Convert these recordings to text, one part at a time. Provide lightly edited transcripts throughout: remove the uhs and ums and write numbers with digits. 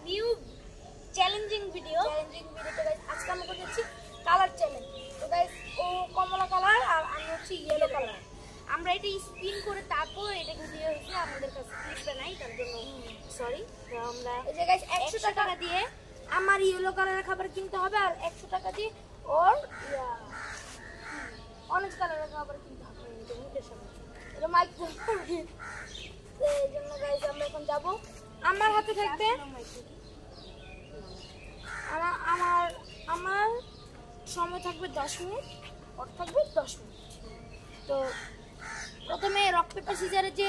New challenging video তো guys আজকে আমরা করতেছি কালার চ্যালেঞ্জ। তো গাইস ও কমলা কালার আর আমি হচ্ছে ইয়েলো কালার। আমরা এটা স্পিন করে তারপর এটাকে দিয়ে হচ্ছে আমাদের কাছে ক্লিপটা নাই, তার জন্য সরি। তো আমরা এই যে গাইস 100 টাকা দিয়ে আমার ইয়েলো কালারের খাবার কিনতে হবে, আর 100 টাকা দিয়ে ওর অরেঞ্জ কালারের খাবার কিনতে হবে। মুখের সামনে এটা মাইক এই জন্য গাইস আমরা এখন যাব। আমার হাতে থাকবে আমার সময় থাকবে 10 মিনিট, ওর থাকবে 10 মিনিট। তো প্রথমে রক পেপার সিজারে যে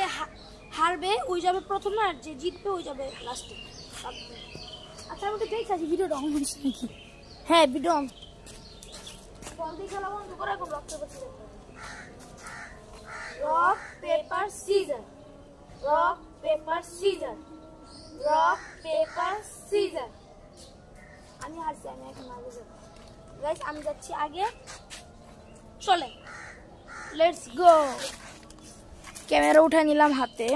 হারবে ওই যাবে প্রথমে, আর যে জিতবে ওই যাবে লাস্টে। আচ্ছা আমাকে দেখছি ভিডিওটা অন করিস নাকি? হ্যাঁ ভিডিও অন। জলদি খেলা বন্ধ করে এখন rock paper scissor. Rock paper scissor, rock paper scissor, rock paper scissor. আমি হারছি, আমি এখন আগে যাব। গাইস আমি যাচ্ছি আগে, চলে লেটস গো। ক্যামেরা উঠায় নিলাম হাতে,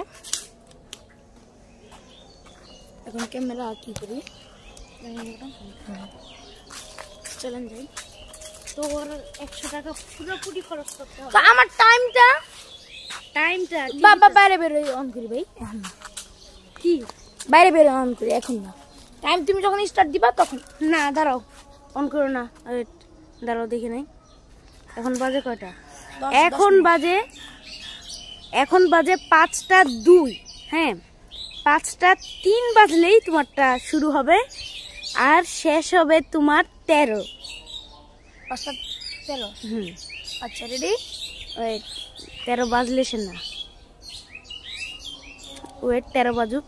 এখন ক্যামেরা কি করি চলেন যাই। তো ওর 100 টাকা পুরোপুরি খরচ করতে হবে। তো আমার টাইমটা বাবা বাইরে বের অন করি ভাই, কি বাইরে বের অন করি এখন না। টাইম তুমি যখন স্টার্ট দিবা তখন। না দাঁড়াও, অন করো না, ওয়েট দাঁড়াও দেখি নাই। এখন বাজে কয়টা? এখন বাজে 5টা 2। হ্যাঁ 5টা 3 বাজলেই তোমারটা শুরু হবে আর শেষ হবে তোমার 13। 5টা 13। আচ্ছা রেডি, ওয়েট 13 বাজলে সে না, ওয়েট 13 বাজুক।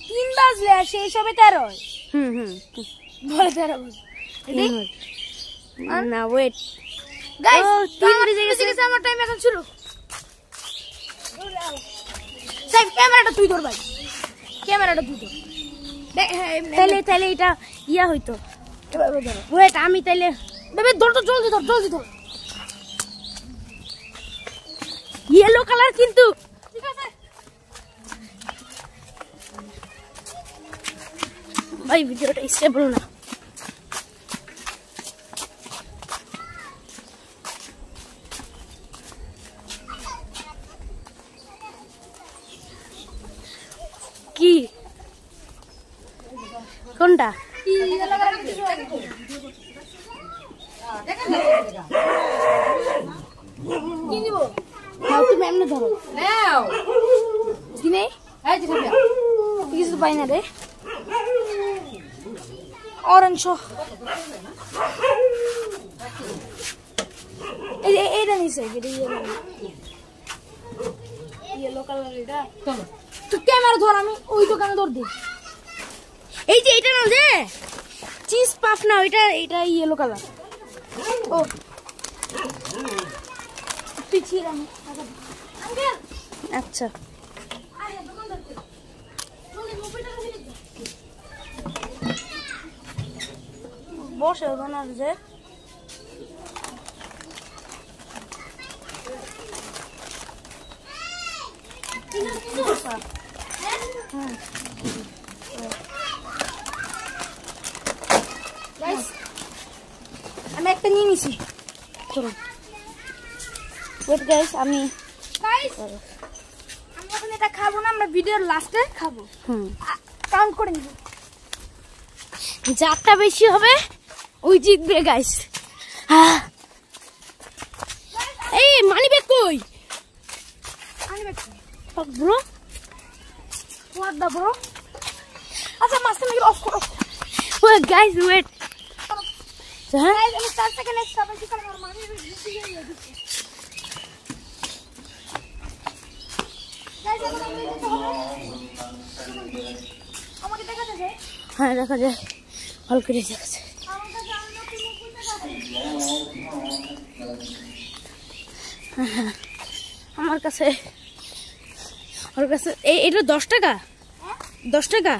3 বাজলে আর সেই হিসাবে 13 হয়। বলে 13 বাজে না, ওয়েট গাইস 3 বেজে গেছে, আমার টাইম এখন শুরু। সাইড ক্যামেরাটা তুই ধর ভাই, ক্যামেরাটা তুই ধর। তাহলে এটা ইয়া হইতো। ওয়েট আমি তাইলে বেবি ধর, তো জলদি ধর। ইয়েলো কালার কিন্তু ঠিক আছে ভাই, ভিডিওটা স্টেবল না। কি কোনটা তুমি এমনি ধরো কিছু পাই না রে। অরেঞ্জ এইটা নিচে ইয়েলো কালার। এটা তুই ক্যামেরা ধর, আমি ওই দোকানে ধর দিই। এই যে এটা না যে চিজ পাফ না, এটা ইয়েলো কালার। ও তুই ছিড় আমি আচ্ছা বসে ওখানে যে আমি একটা নিয়ে নিছি। চলুন ওয়েট গাইস, আমি এখন এটা খাবো না, আমরা ভিডিওর লাস্টে খাবো। কাউন্ট করে নিব, যারটা বেশি হবে ওই জিতবে গাইস। এই মানি ব্যাগ কই? Bro what the bro? আচ্ছা মাঝখানে অফ করো। ওয়েট গাইস ওয়েট, হ্যাঁ আমি 4 সেকেন্ড এক্সট্রা বেশি করে আমার মানি ব্যাগ দিতে গিয়ে দিচ্ছি। গাইস আমাকে দেখা যায়? হ্যাঁ দেখা যায়, ভালো করে দেখা যায়। আমার কাছে এটা 10 টাকা। 10 টাকা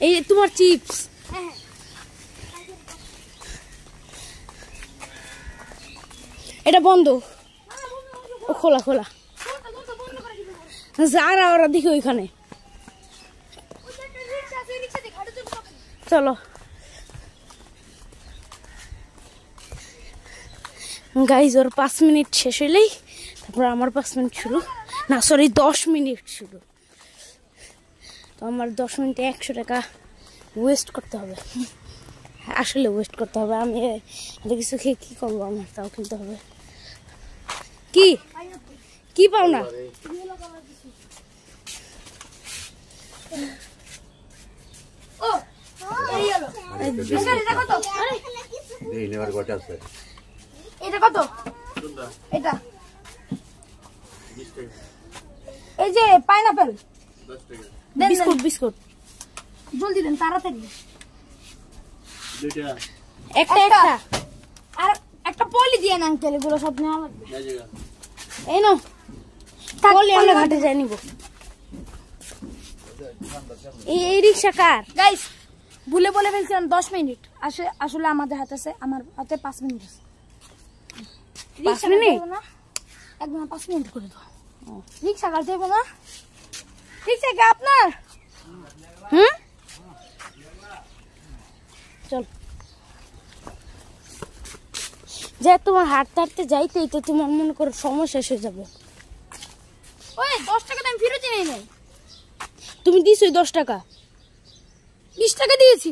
এই তোমার চিপস। এটা বন্ধ, ও খোলা খোলা। যারা ওরা দেখে ওইখানে চলো গাইজ, ওর 5 মিনিট শেষ হইলেই তারপর আমার 5 মিনিট শুরু, না সরি 10 মিনিট শুরু। তো আমার 10 মিনিটে 100 টাকা ওয়েস্ট করতে হবে, আসলে ওয়েস্ট করতে হবে। আমি এটা কিছু খেয়ে কী করবো, আমার তাও কিনতে হবে। কি কি পাও না? এটা কত? এটা এই যে পাইনাপেল বিস্কুট, বিস্কুট জলদি দেন তাড়াতাড়ি। একটা একটা আর একটা পলি দিয়ে না আঙ্কেল, এগুলো সব নেওয়া লাগবে। এই নাও পলি, আমরা ঘাটে যাই নিব। এই রিক্সা কার? গাইস ভুলে বলে ফেলছিলাম 10 মিনিট, আসলে আমাদের হাতে আছে, আমার হাতে 5 মিনিট আছে। 5 মিনিট না, একদম 5 মিনিট করে দাও। রিক্সা কার দেবো না? রিক্সা কি আপনার? চল যে তোমার হাঁটতে হাঁটতে যাইতেই তো তোমার মনে করো সময় শেষ হয়ে যাবে। ওই 10 টাকা আমি ফেরত নেই নাই। তুমি দিছো 10 টাকা? 20 টাকা দিয়েছি।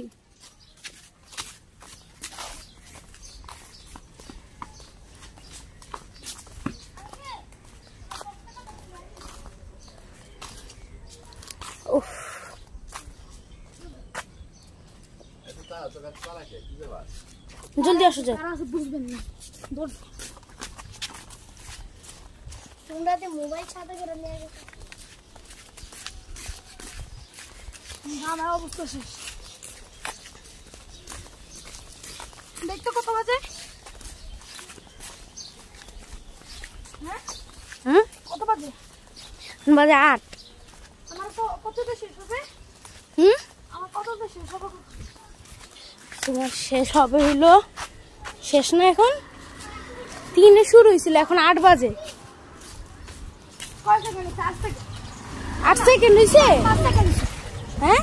জলদি আসো, যাও। বুঝবেন না তোমরা মোবাইল সাথে করে নিয়ে গেছো, আমার অবস্থা শেষ। দেখতে কত বাজে? হ্যাঁ কত বাজে? বাজে 8। আমার কতটা শেষ হবে? আমার কতটা শেষ হবে? তোমার শেষ হবে হইলো, শেষ না এখন 3-এ শুরু হয়েছিল, এখন 8 বাজে। 8 সেকেন্ড হয়েছে। হ্যাঁ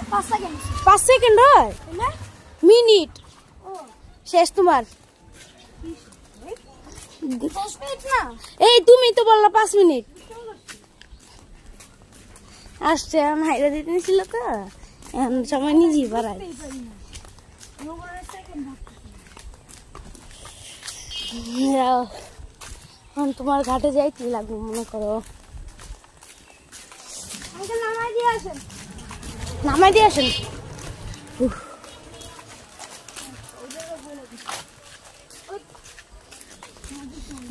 5 সেকেন্ড হয় মিনিট শেষ তোমার। এই তুমি তো বললা 5 মিনিট আসছে, আমি হাইরা দিতে নিছিল তো, এখন সময় নিজেই বাড়াই। তোমার ঘাটে যাইতে লাগবে মনে করো। নামাই দিয়ে আসেন।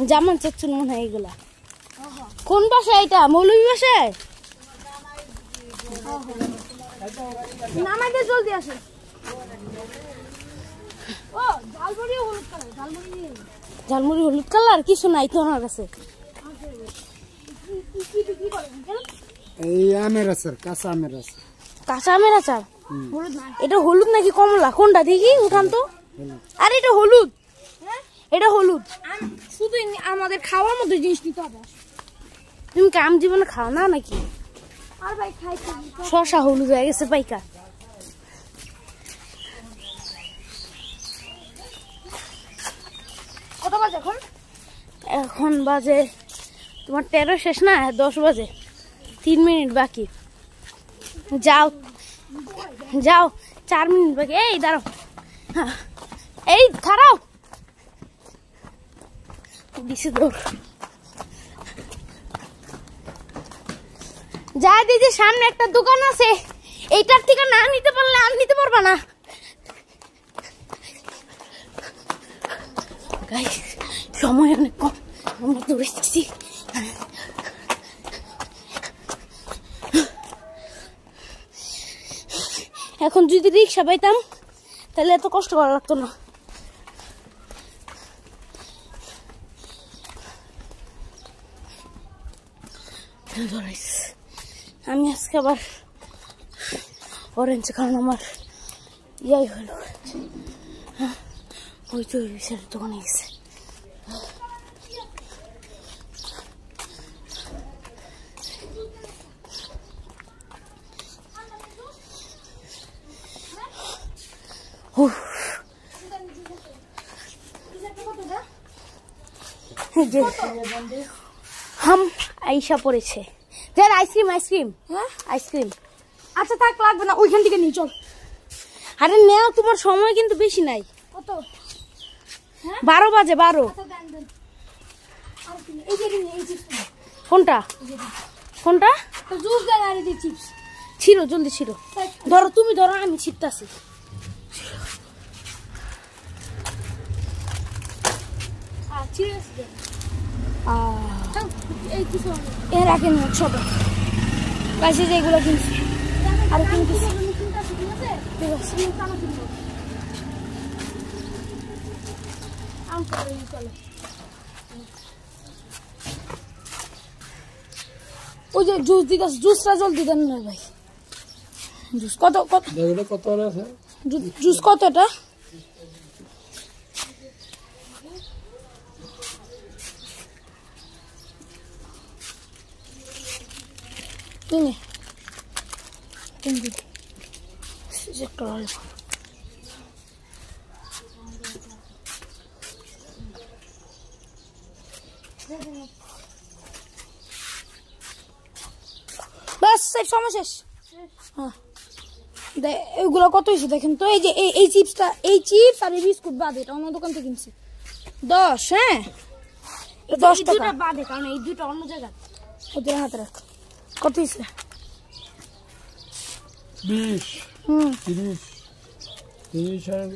জামান চাচ্ছুন মনে হয় এগুলা। কোন বাসায় এটা? মৌলভী বাসায়? নামাই দিয়ে জলদি আসেন। ঝালমুড়ি হলুদ কালার কিছু নাই তো আমার কাছে। এই আমের আচার, কাঁচা আমের আচার। কাঁচা আমের আচার? এটা হলুদ নাকি কমলা? কোনটা দেখি উঠান তো। আর এটা হলুদ, এটা হলুদ। শুধু আমাদের খাওয়ার মতো জিনিস নিতে হবে। তুমি কাম জীবনে খাও না নাকি? আর ভাই খাই, শসা হলুদ হয়ে গেছে পাইকা। কত বাজে এখন? এখন বাজে তোমার 13 শেষ না, 10 বাজে, 3 মিনিট বাকি। যাও যাও, 4 মিনিট বাকি। এই দাঁড়াও, এই খারাও দিছে দৌড়। যা দিদি, সামনে একটা দোকান আছে, এইটার থেকে না নিতে পারলে আর নিতে পারবা না। সময় অনেক কম, আমরা দৌড়েছি। এখন যদি রিক্সা পাইতাম তাহলে এত কষ্ট করা লাগতো না। আমি আজকে আবার অরেঞ্জ, কারণ আমার ইয়াই হলো, ওই তো দোকানে গেছে। হাম আইসা পড়েছে। দেন আইসক্রিম। হ্যাঁ আইসক্রিম। আচ্ছা থাক, লাগবে না, ওইখান থেকে নিয়ে চল। আরে নেও, তোমার সময় কিন্তু বেশি নাই। কত? 12 বাজে 12। কোনটা কোনটা? জুস দেন আর এই চিপস ছিল, জলদি ছিল। ধরো, তুমি ধরো, আমি ছিটতাছি। এর আগে নিয়ে ছোট গাছে যেগুলো কিনছি আর কিনতেছি। ঠিক আছে, ওই যে জুস দিতেছে, জুসটা জলদি দেন না ভাই। জুস কত কত আছে? জুস কত এটা? কিনে বাস, সময় শেষ। হ্যাঁ, এগুলো কত হয়েছে দেখেন তো। এই যে এই চিপসটা, এই চিপস আর এই বিস্কুট বাদে, এটা অন্য দোকান থেকে কিনছি 10। হ্যাঁ, 10 টাকা বাদে, কারণ এই দুটো অন্য জায়গা। ওদের হাতে রাখ। কত হয়েছে? 20 30 30 আর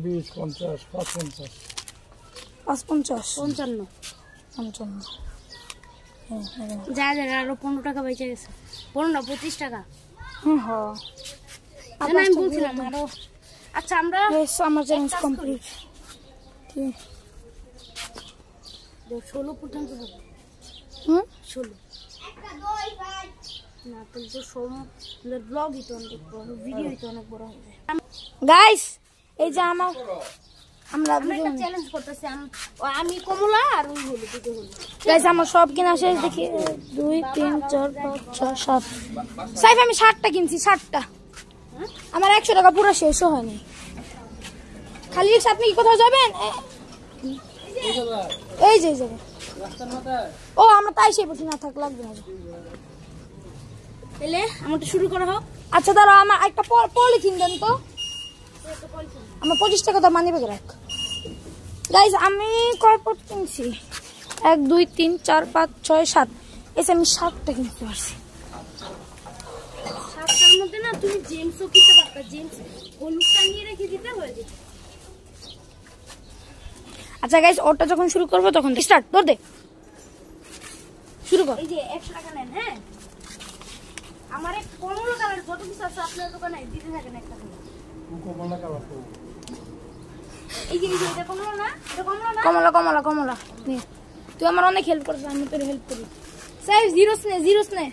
20 50 55 55 55 যা যা, আরো 15 টাকা বেঁচে গেছে। 15 25 টাকা। হ্যাঁ, আমি বলছিলাম আরো। আচ্ছা, আমরা আমার চ্যালেঞ্জ কমপ্লিট। 16 পর্যন্ত হবে। 16 না, কিন্তু ব্লগই তো অনেক বড়, ভিডিওই তো অনেক বড় হবে। গাইস, এই যে আমরা একটা চ্যালেঞ্জ করতেছি। আমি কমলা আর ওই হলো দুটো হলো। গাইস, আমার সব কিনা শেষ। দেখি 2 3 4 5 6 7। সাইফ, আমি 60টা কিনছি, 60টা। আমার 100 টাকা পুরো শেষও হয়নি। খালি আপনি কি কোথাও যাবেন? এই যে যাবে। ও, আমরা তাই সেই বসে না, থাক, লাগবে না। তাহলে আমারটা শুরু করা হোক। আচ্ছা দাঁড়া, আমার একটা পলিথিন দেন তো। আমার 25 টাকা তো মানি ব্যাগে রাখ। গাইস, আমি কয় পট কিনছি? 1 2 3 4 5 6 7। এসে আমি 7টা কিনতে পারছি। 7টার মধ্যে না তুমি জেমসও কিনতে পারতা। জেমস হলুদটা নিয়ে রেখে দিতে হয়ে যেত। আচ্ছা গাইস, ওটা যখন শুরু করবো তখন স্টার্ট ধর দে। শুরু কর। এই যে 100 টাকা নেন। হ্যাঁ, আমার এক কমলা কালার যত কিছু আছে আপনার দোকানে দিতে থাকেন একটা করে। কমলা কালার তো এই যে এটা কমলা না? এটা কমলা না? কমলা কমলা কমলা নে। তুই আমার অনেক হেল্প করছিস, আমি তোর হেল্প করি। সাইজ জিরোস নে, জিরোস নে।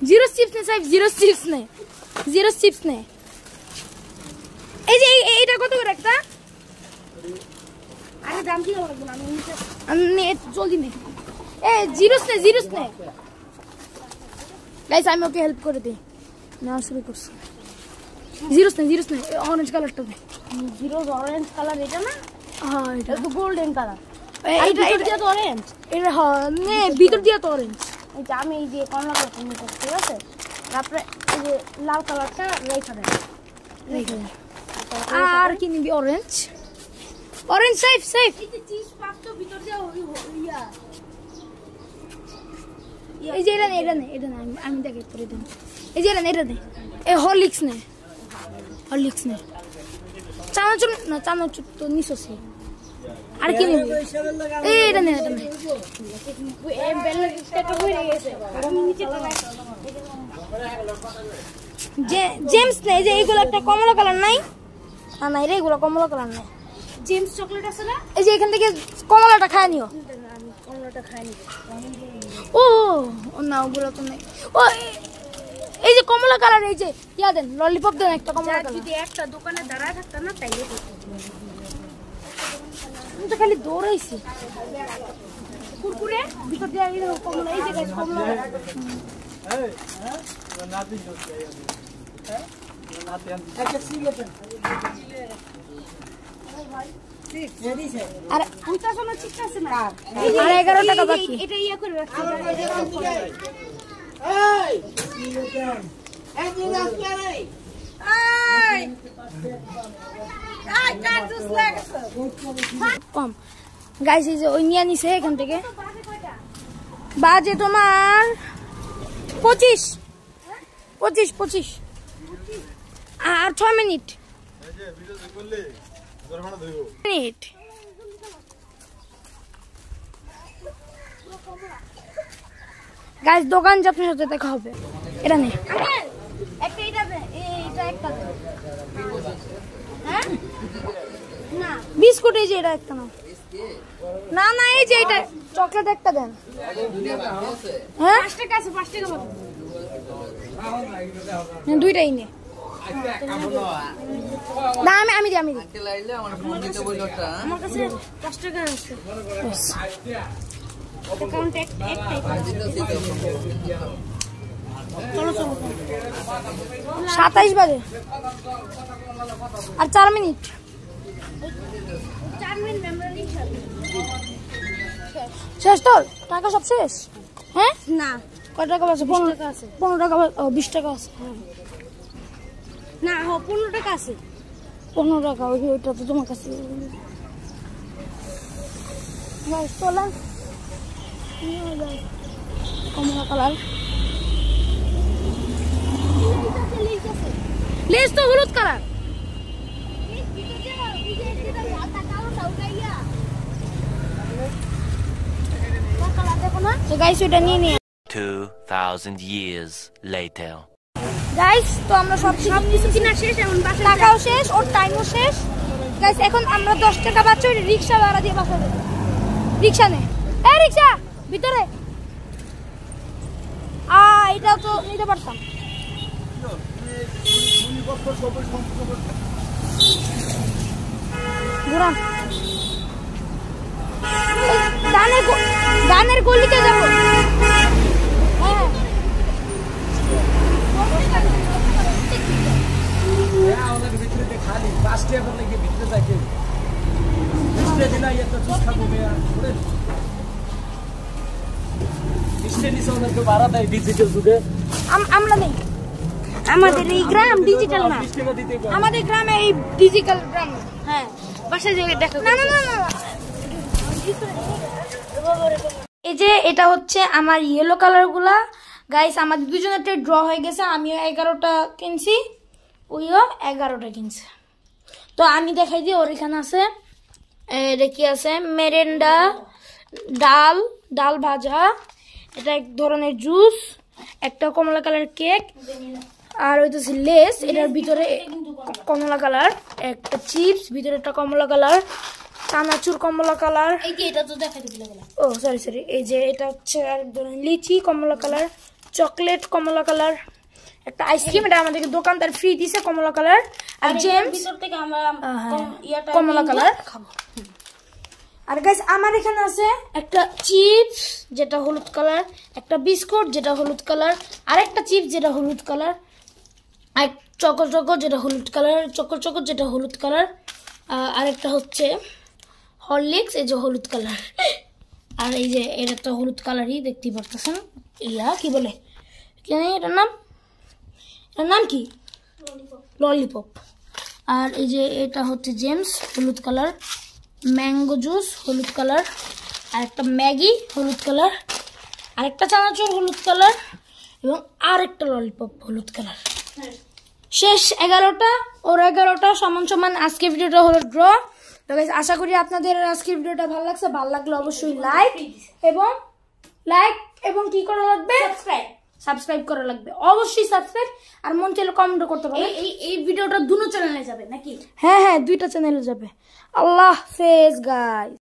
জিরো চিপস নে সাইজ, জিরো চিপস নে। জিরো চিপস নে। এই যে এইটা কত করে একটা? আরে দাম কি লাগবে না, আমি নে জলদি নে। এই জিরোস নে, জিরোস নে। গাইস, আমি ওকে হেল্প করে দিই। না শুরু করছি। জিরোস নে, জিরোস নে। অরেঞ্জ কালারটা দে। জিরোস অরেঞ্জ কালার এটা না? হ্যাঁ, এটা তো গোল্ডেন কালার। এইটা এটা তো অরেঞ্জ। এটা হ্যাঁ নে, ভিতর দিয়া তো অরেঞ্জ। এটা আমি এই যে কমলা কালারটা নিতে, ঠিক আছে? তারপরে এই যে লাল কালারটা রেখে দেন। রেখে দেন। আর কি নিবি? অরেঞ্জ। Orange safe safe. এই যে চিজ পাক তো ভিতর দিয়া ইয়া। এই যে এটা নে আমি দেখে করে দেন। এই যে এটা নে। এই হরলিক্স নে। হরলিক্স নে। চানাচুর না, চানাচুর তো নিছছি। আর কি নিবি? এটা নে। এই বেলটা হয়ে গেছে। আমি নিচে তো জেমস নে। এই যে এইগুলো একটা কমলা কালার নাই? না না, এগুলো কমলা কালার নাই। জেমস চকলেট আছে না? এই যে এখান থেকে কমলাটা খায় নিও। আমি কমলাটা খাই নি। ও না, ওগুলো তো নেই। ও এই যে কমলা কালার, এই যে ইয়া দেন, ললিপপ দেন একটা কমলা কালার। যদি একটা দোকানে দাঁড়ায় থাকতা না তাইলে আমি তো খালি দৌড়াইছি। কুরকুরে ভিতর দিয়ে কমলা। এই যে কমলা। আর 50 ঠিক আছে না আর 11 টাকা বাকি এটা ইয়া করে রাখছি কম গাইস এই যে ওই নিয়ে নিছে এখান থেকে বাজে তোমার 25 আর 6 মিনিট গাইস দোকান আপনার সাথে দেখা হবে এটা নেই একটা এটা দে এটা একটা দে হ্যাঁ না বিস্কুট এই যে এটা একটা না না না এই যে এটা চকলেট একটা দেন হ্যাঁ 5 টাকা আছে 5 টাকা মত দুইটাই নে না আমি দিই আমার কাছে 5 টাকা আছে অ্যাকাউন্ট একটাই চলো 27 বাজে আর 4 মিনিট শেষ তোর টাকা সব শেষ হ্যাঁ না কত টাকা আছে 15 টাকা আছে 15 টাকা 20 টাকা আছে না 15 টাকা আছে 15 টাকা ওইটা তো তোমার কাছে চলা কমলা কালার লেস তো হলুদ কালার তো গাইস ওটা নিয়ে নিয়ে 2000 years later গাইস তো আমরা সব কিছু কিনা শেষ এখন বাসা টাকাও শেষ ওর টাইমও শেষ গাইস এখন আমরা 10 টাকা বাঁচো রিকশা ভাড়া দিয়ে বাসা যাব রিকশা নে এই রিকশা ভিতরে এটা তো নিতে পারতাম ঘুরান গানের গলিতে যাবো হ্যাঁ আমরা নেই আমাদের এই গ্রাম ডিজিটাল না আমাদের গ্রামে এই ডিজিটাল গ্রাম হ্যাঁ বাসায় যেয়ে দেখো না না না না এই যে এটা হচ্ছে আমার ইয়েলো কালার গুলা গাইস আমাদের দুজনের ড্র হয়ে গেছে আমিও 11টা কিনছি ওইও 11টা কিনছে তো আমি দেখাই দিই ওর এখানে আছে এটা কি আছে মেরেন্ডা ডাল ভাজা এটা এক ধরনের জুস একটা কমলা কালার কেক আর ওইটাছে লেস এটার ভিতরে কমলা কালার একটা চিপস ভিতরে একটা কমলা কালার চানাচুর কমলা কালার এই যে এটা তো দেখাই দিলে ও সরি এই যে এটা হচ্ছে এক ধরনের লিচি কমলা কালার চকলেট কমলা কালার একটা আইসক্রিম এটা আমাদেরকে দোকানদার ফ্রি দিয়েছে কমলা কালার আর জেমস ভিতর থেকে আমরা কমলা কালার খাবো আর গাইস আমার এখানে আছে একটা চিপস যেটা হলুদ কালার একটা বিস্কুট যেটা হলুদ কালার আর একটা চিপস যেটা হলুদ কালার আর চকো যেটা হলুদ কালার চকো যেটা হলুদ কালার আর একটা হচ্ছে হরলিক্স এই যে হলুদ কালার আর এই যে এটা একটা হলুদ কালারই দেখতে পারতেছেন ইয়া কি বলে কেন এটার নাম কি ললিপপ আর এই যে এটা হচ্ছে জেমস হলুদ কালার ম্যাঙ্গো জুস হলুদ কালার আর একটা ম্যাগি হলুদ কালার আর একটা চানাচুর হলুদ কালার এবং আর একটা ললিপপ হলুদ কালার শেষ 11টা ওর 11টা সমান আজকে ভিডিওটা হলো ড্র তো গাইস আশা করি আপনাদের আজকের ভিডিওটা ভালো লাগছে ভালো লাগলে অবশ্যই লাইক এবং কি করা লাগবে সাবস্ক্রাইব করা লাগবে অবশ্যই সাবস্ক্রাইব আর মন চাইলে কমেন্ট করতে পারেন এই ভিডিওটা দুটো চ্যানেলে যাবে নাকি হ্যাঁ দুইটা চ্যানেলে যাবে আল্লাহ হাফেজ গাইস